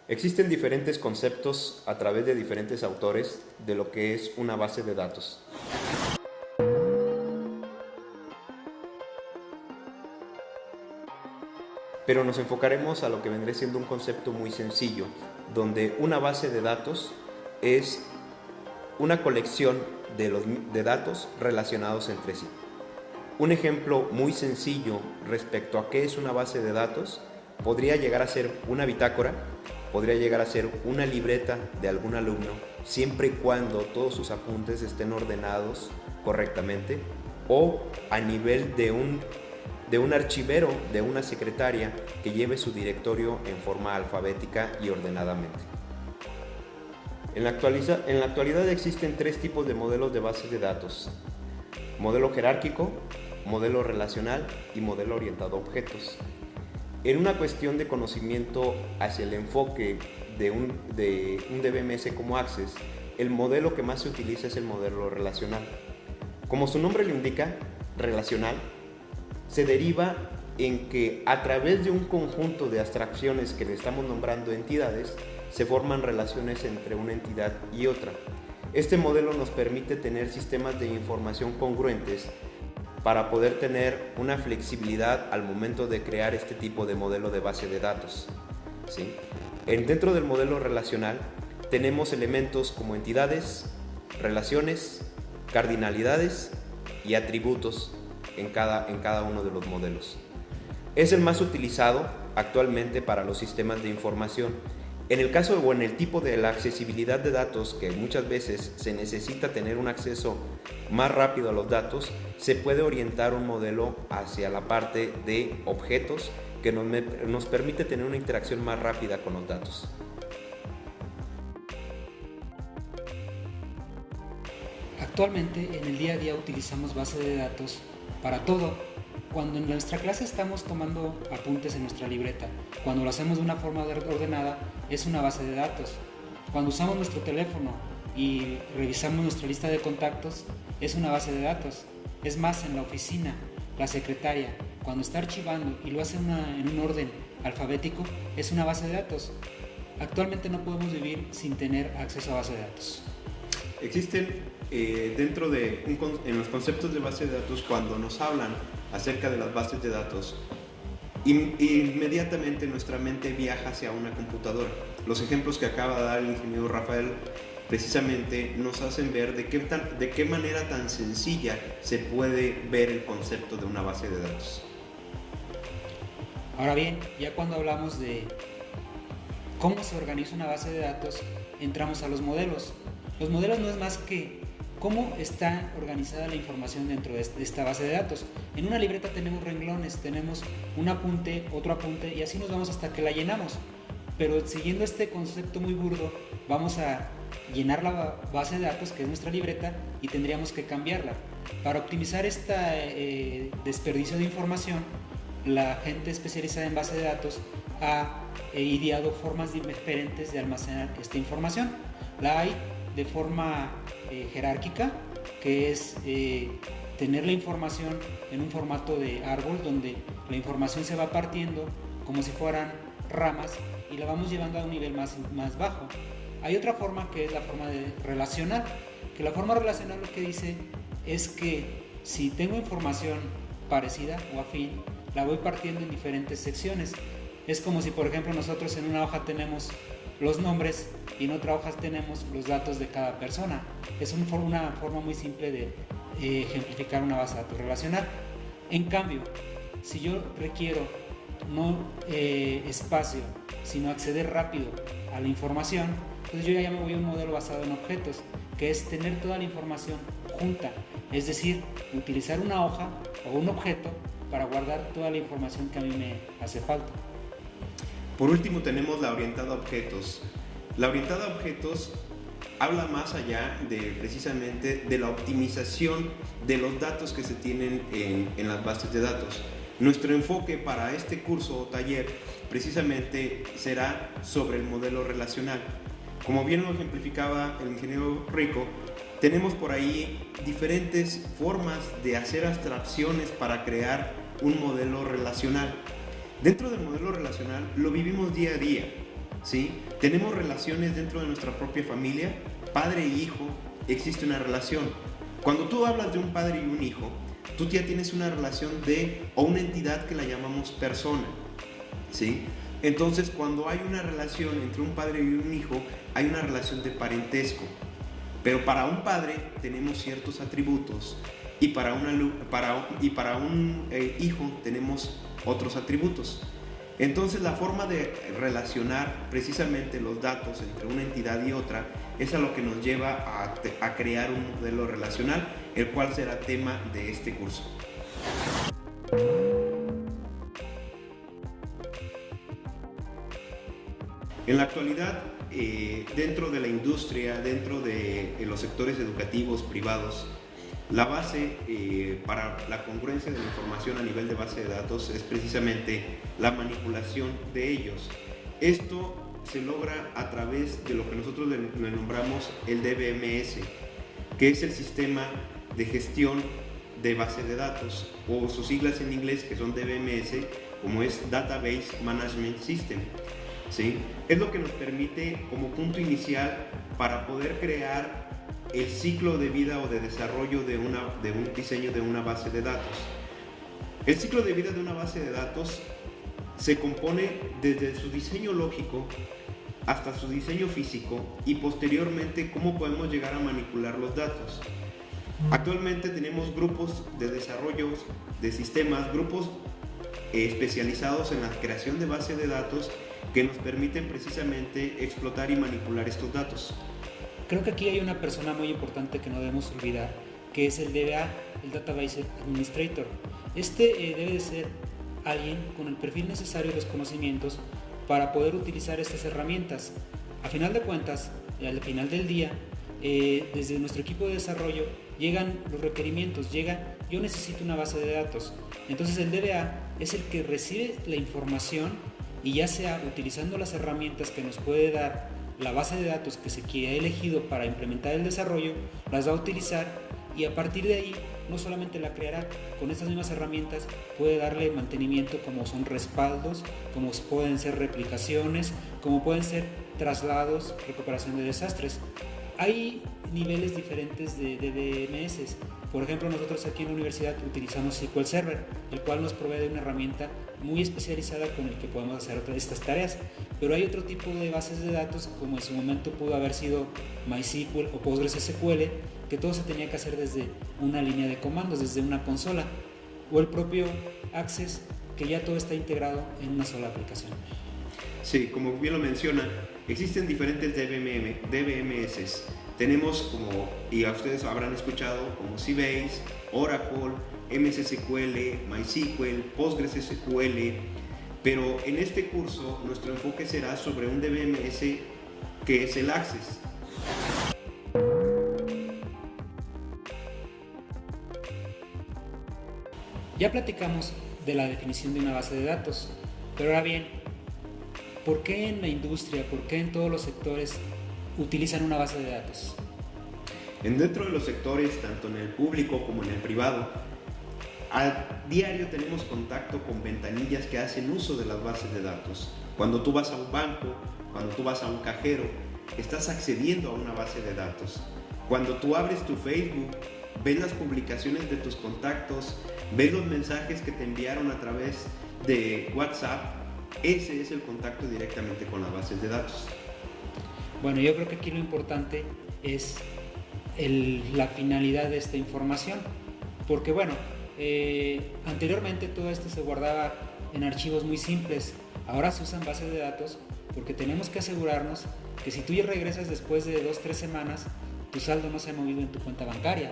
Existen diferentes conceptos a través de diferentes autores de lo que es una base de datos. Pero nos enfocaremos a lo que vendría siendo un concepto muy sencillo, donde una base de datos es una colección de datos relacionados entre sí. Un ejemplo muy sencillo respecto a qué es una base de datos podría llegar a ser una bitácora, podría llegar a ser una libreta de algún alumno, siempre y cuando todos sus apuntes estén ordenados correctamente, o a nivel de un archivero, de una secretaria que lleve su directorio en forma alfabética y ordenadamente. En la actualidad existen tres tipos de modelos de bases de datos: modelo jerárquico, modelo relacional y modelo orientado a objetos. En una cuestión de conocimiento hacia el enfoque de un DBMS como Access, el modelo que más se utiliza es el modelo relacional. Como su nombre lo indica, relacional, se deriva en que a través de un conjunto de abstracciones que le estamos nombrando entidades, se forman relaciones entre una entidad y otra. Este modelo nos permite tener sistemas de información congruentes para poder tener una flexibilidad al momento de crear este tipo de modelo de base de datos, ¿sí? Dentro del modelo relacional tenemos elementos como entidades, relaciones, cardinalidades y atributos en cada uno de los modelos. Es el más utilizado actualmente para los sistemas de información. En el caso o en el tipo de la accesibilidad de datos, que muchas veces se necesita tener un acceso más rápido a los datos, se puede orientar un modelo hacia la parte de objetos que nos permite tener una interacción más rápida con los datos. Actualmente en el día a día utilizamos base de datos para todo. Cuando en nuestra clase estamos tomando apuntes en nuestra libreta, cuando lo hacemos de una forma ordenada, es una base de datos. Cuando usamos nuestro teléfono y revisamos nuestra lista de contactos, es una base de datos. Es más, en la oficina, la secretaria, cuando está archivando y lo hace en un orden alfabético, es una base de datos. Actualmente no podemos vivir sin tener acceso a base de datos. Existen en los conceptos de base de datos, cuando nos hablan acerca de las bases de datos, inmediatamente nuestra mente viaja hacia una computadora. Los ejemplos que acaba de dar el ingeniero Rafael precisamente nos hacen ver de qué manera tan sencilla se puede ver el concepto de una base de datos. Ahora bien, ya cuando hablamos de cómo se organiza una base de datos, entramos a los modelos. Los modelos no es más que cómo está organizada la información dentro de esta base de datos. En una libreta tenemos renglones, tenemos un apunte, otro apunte, y así nos vamos hasta que la llenamos. Pero siguiendo este concepto muy burdo, vamos a llenar la base de datos, que es nuestra libreta, y tendríamos que cambiarla. Para optimizar este desperdicio de información, la gente especializada en base de datos ha ideado formas diferentes de almacenar esta información. La hay de forma jerárquica, que es tener la información en un formato de árbol, donde la información se va partiendo como si fueran ramas y la vamos llevando a un nivel más bajo. Hay otra forma, que es la forma relacional, que la forma relacional lo que dice es que si tengo información parecida o afín, la voy partiendo en diferentes secciones. Es como si, por ejemplo, nosotros en una hoja tenemos los nombres y en otra hoja tenemos los datos de cada persona. Es una forma muy simple de ejemplificar una base de datos relacional. En cambio, si yo requiero no espacio, sino acceder rápido a la información, entonces yo ya me voy a un modelo basado en objetos, que es tener toda la información junta, es decir, utilizar una hoja o un objeto para guardar toda la información que a mí me hace falta. Por último tenemos la orientada a objetos. La orientada a objetos habla más allá precisamente de la optimización de los datos que se tienen en las bases de datos. Nuestro enfoque para este curso o taller precisamente será sobre el modelo relacional. Como bien lo ejemplificaba el ingeniero Rico, tenemos por ahí diferentes formas de hacer abstracciones para crear un modelo relacional. Dentro del modelo relacional lo vivimos día a día. ¿sí? Tenemos relaciones dentro de nuestra propia familia, padre e hijo, existe una relación. Cuando tú hablas de un padre y un hijo, tú ya tienes una relación o una entidad que la llamamos persona, ¿sí? Entonces, cuando hay una relación entre un padre y un hijo, hay una relación de parentesco. Pero para un padre tenemos ciertos atributos y para un hijo tenemos otros atributos. Entonces, la forma de relacionar precisamente los datos entre una entidad y otra es a lo que nos lleva a crear un modelo relacional, el cual será tema de este curso. En la actualidad, dentro de la industria, dentro de los sectores educativos privados, la base para la congruencia de la información a nivel de base de datos es precisamente la manipulación de ellos. Esto se logra a través de lo que nosotros le nombramos el DBMS, que es el sistema de gestión de base de datos, o sus siglas en inglés que son DBMS, como es Database Management System. ¿Sí? Es lo que nos permite como punto inicial para poder crear el ciclo de vida o de desarrollo de un diseño de una base de datos. El ciclo de vida de una base de datos se compone desde su diseño lógico hasta su diseño físico y posteriormente cómo podemos llegar a manipular los datos. Actualmente tenemos grupos de desarrollo de sistemas, grupos especializados en la creación de bases de datos que nos permiten precisamente explotar y manipular estos datos. Creo que aquí hay una persona muy importante que no debemos olvidar, que es el DBA, el Database Administrator. Debe de ser alguien con el perfil necesario y los conocimientos para poder utilizar estas herramientas. A final de cuentas, al final del día, desde nuestro equipo de desarrollo llegan los requerimientos, yo necesito una base de datos. Entonces el DBA es el que recibe la información y ya sea utilizando las herramientas que nos puede dar la base de datos que se ha elegido para implementar el desarrollo, las va a utilizar y a partir de ahí no solamente la creará, con estas mismas herramientas puede darle mantenimiento como son respaldos, como pueden ser replicaciones, como pueden ser traslados, recuperación de desastres. Hay niveles diferentes de DBMS. Por ejemplo, nosotros aquí en la universidad utilizamos SQL Server, el cual nos provee de una herramienta muy especializada con el que podemos hacer estas tareas. Pero hay otro tipo de bases de datos, como en su momento pudo haber sido MySQL o PostgreSQL, que todo se tenía que hacer desde una línea de comandos, desde una consola, o el propio Access, que ya todo está integrado en una sola aplicación. Sí, como bien lo menciona, existen diferentes DBMS. Tenemos y a ustedes habrán escuchado, como Sybase, Oracle, MS SQL, MySQL, PostgreSQL, pero en este curso nuestro enfoque será sobre un DBMS que es el Access. Ya platicamos de la definición de una base de datos, pero ahora bien, ¿por qué en la industria, por qué en todos los sectores utilizan una base de datos? Dentro de los sectores, tanto en el público como en el privado, a diario tenemos contacto con ventanillas que hacen uso de las bases de datos. Cuando tú vas a un banco, cuando tú vas a un cajero, estás accediendo a una base de datos. Cuando tú abres tu Facebook, ves las publicaciones de tus contactos, ves los mensajes que te enviaron a través de WhatsApp. Ese es el contacto directamente con las bases de datos. Bueno, yo creo que aquí lo importante es la finalidad de esta información, porque bueno, anteriormente todo esto se guardaba en archivos muy simples, ahora se usan bases de datos porque tenemos que asegurarnos que si tú ya regresas después de 2-3 semanas, tu saldo no se ha movido en tu cuenta bancaria,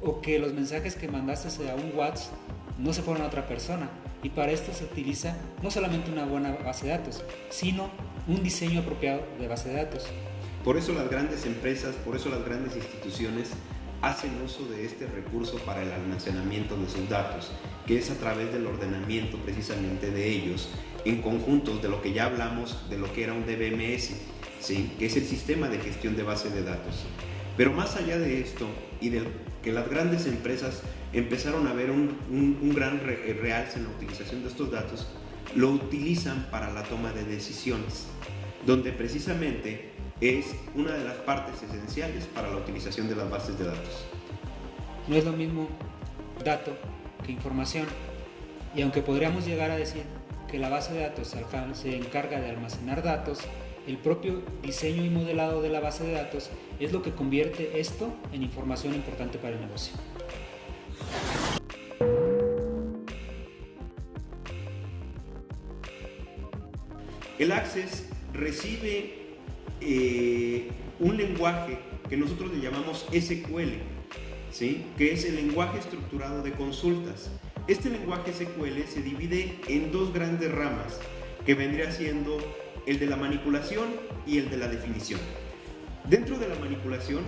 o que los mensajes que mandaste a un WhatsApp no se fueron a otra persona, y para esto se utiliza no solamente una buena base de datos, sino un diseño apropiado de base de datos. Por eso las grandes empresas, por eso las grandes instituciones hacen uso de este recurso para el almacenamiento de sus datos, que es a través del ordenamiento precisamente de ellos, en conjuntos de lo que ya hablamos, de lo que era un DBMS, ¿sí? Que es el sistema de gestión de bases de datos. Pero más allá de esto y de que las grandes empresas empezaron a ver un gran realce en la utilización de estos datos, lo utilizan para la toma de decisiones. donde precisamente es una de las partes esenciales para la utilización de las bases de datos. No es lo mismo dato que información, y aunque podríamos llegar a decir que la base de datos se encarga de almacenar datos, el propio diseño y modelado de la base de datos es lo que convierte esto en información importante para el negocio. El Access recibe un lenguaje que nosotros le llamamos SQL, ¿sí? Que es el lenguaje estructurado de consultas. Este lenguaje SQL se divide en dos grandes ramas, que vendría siendo el de la manipulación y el de la definición. Dentro de la manipulación,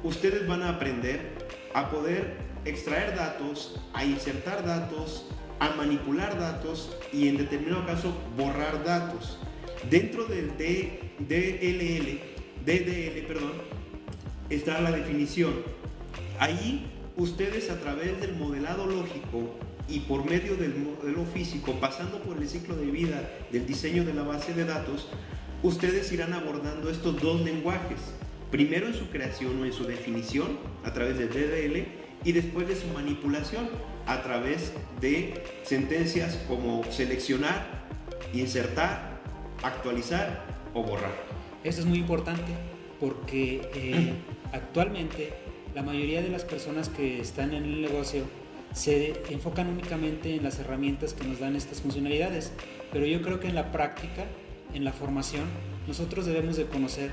ustedes van a aprender a poder extraer datos, a insertar datos, a manipular datos y en determinado caso borrar datos. Dentro del DDL, está la definición. Ahí ustedes, a través del modelado lógico y por medio del modelo físico, pasando por el ciclo de vida del diseño de la base de datos, ustedes irán abordando estos dos lenguajes, primero en su creación o en su definición a través del DDL y después de su manipulación a través de sentencias como seleccionar, insertar, actualizar o borrar. Esto es muy importante porque actualmente la mayoría de las personas que están en el negocio se enfocan únicamente en las herramientas que nos dan estas funcionalidades, pero yo creo que en la práctica, en la formación, nosotros debemos de conocer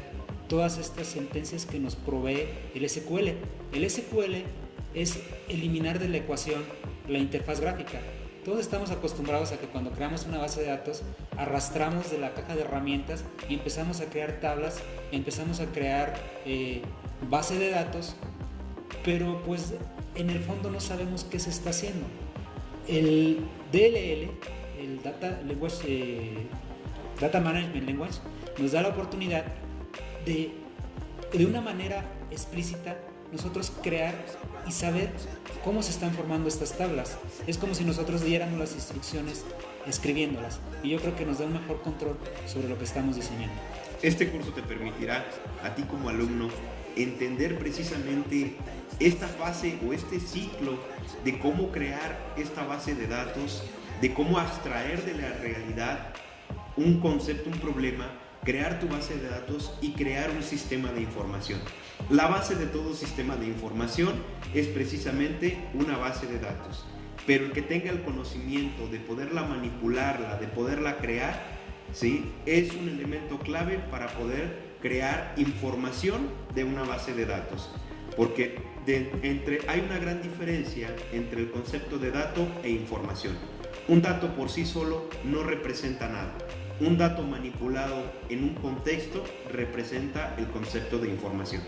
todas estas sentencias que nos provee el SQL. El SQL es eliminar de la ecuación la interfaz gráfica. Todos estamos acostumbrados a que cuando creamos una base de datos arrastramos de la caja de herramientas y empezamos a crear tablas, empezamos a crear base de datos, pero pues en el fondo no sabemos qué se está haciendo. El DLL, el Data Management Language, nos da la oportunidad de una manera explícita nosotros crear y saber cómo se están formando estas tablas. Es como si nosotros diéramos las instrucciones escribiéndolas, y yo creo que nos da un mejor control sobre lo que estamos diseñando. Este curso te permitirá a ti como alumno entender precisamente esta fase o este ciclo de cómo crear esta base de datos, de cómo abstraer de la realidad un concepto, un problema, crear tu base de datos y crear un sistema de información. La base de todo sistema de información es precisamente una base de datos, pero el que tenga el conocimiento de poderla manipularla, de poderla crear, ¿sí?, es un elemento clave para poder crear información de una base de datos, porque hay una gran diferencia entre el concepto de dato e información. Un dato por sí solo no representa nada. Un dato manipulado en un contexto representa el concepto de información.